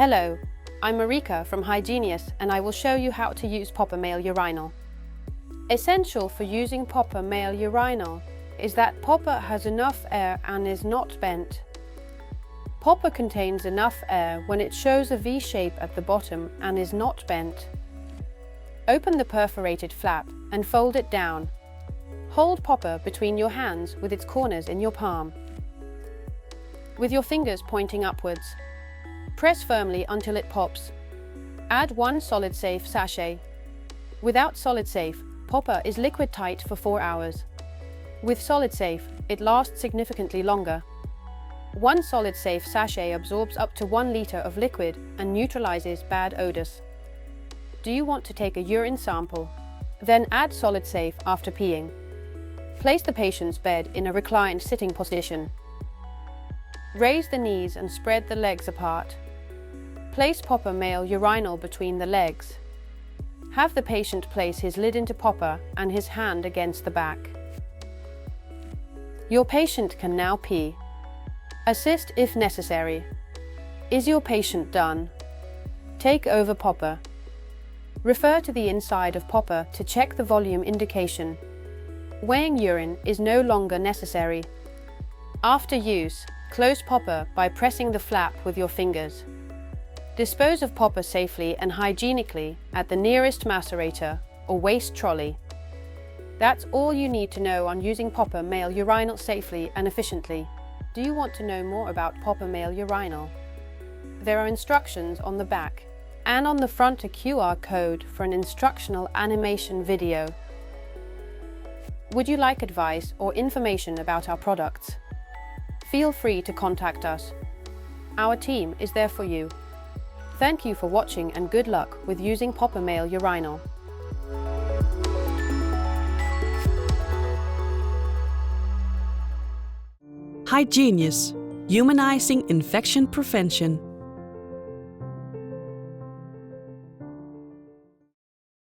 Hello, I'm Marika from Hygienius and I will show you how to use POPPA male urinal. Essential for using POPPA male urinal is that POPPA has enough air and is not bent. POPPA contains enough air when it shows a V shape at the bottom and is not bent. Open the perforated flap and fold it down. Hold POPPA between your hands with its corners in your palm. With your fingers pointing upwards. Press firmly until it pops. Add 1 solid safe sachet. Without solid safe, POPPA is liquid tight for 4 hours. With solid safe, it lasts significantly longer. 1 solid safe sachet absorbs up to 1 liter of liquid and neutralizes bad odors. Do you want to take a urine sample? Then add solid safe after peeing. Place the patient's bed in a reclined sitting position. Raise the knees and spread the legs apart. Place POPPA male urinal between the legs. Have the patient place his lid into POPPA and his hand against the back. Your patient can now pee. Assist if necessary. Is your patient done? Take over POPPA. Refer to the inside of POPPA to check the volume indication. Weighing urine is no longer necessary. After use, close POPPA by pressing the flap with your fingers. Dispose of POPPA safely and hygienically at the nearest macerator or waste trolley. That's all you need to know on using POPPA male urinal safely and efficiently. Do you want to know more about POPPA male urinal? There are instructions on the back and on the front a QR code for an instructional animation video. Would you like advice or information about our products? Feel free to contact us. Our team is there for you. Thank you for watching and good luck with using POPPA male urinal. Hygienius, humanizing infection prevention.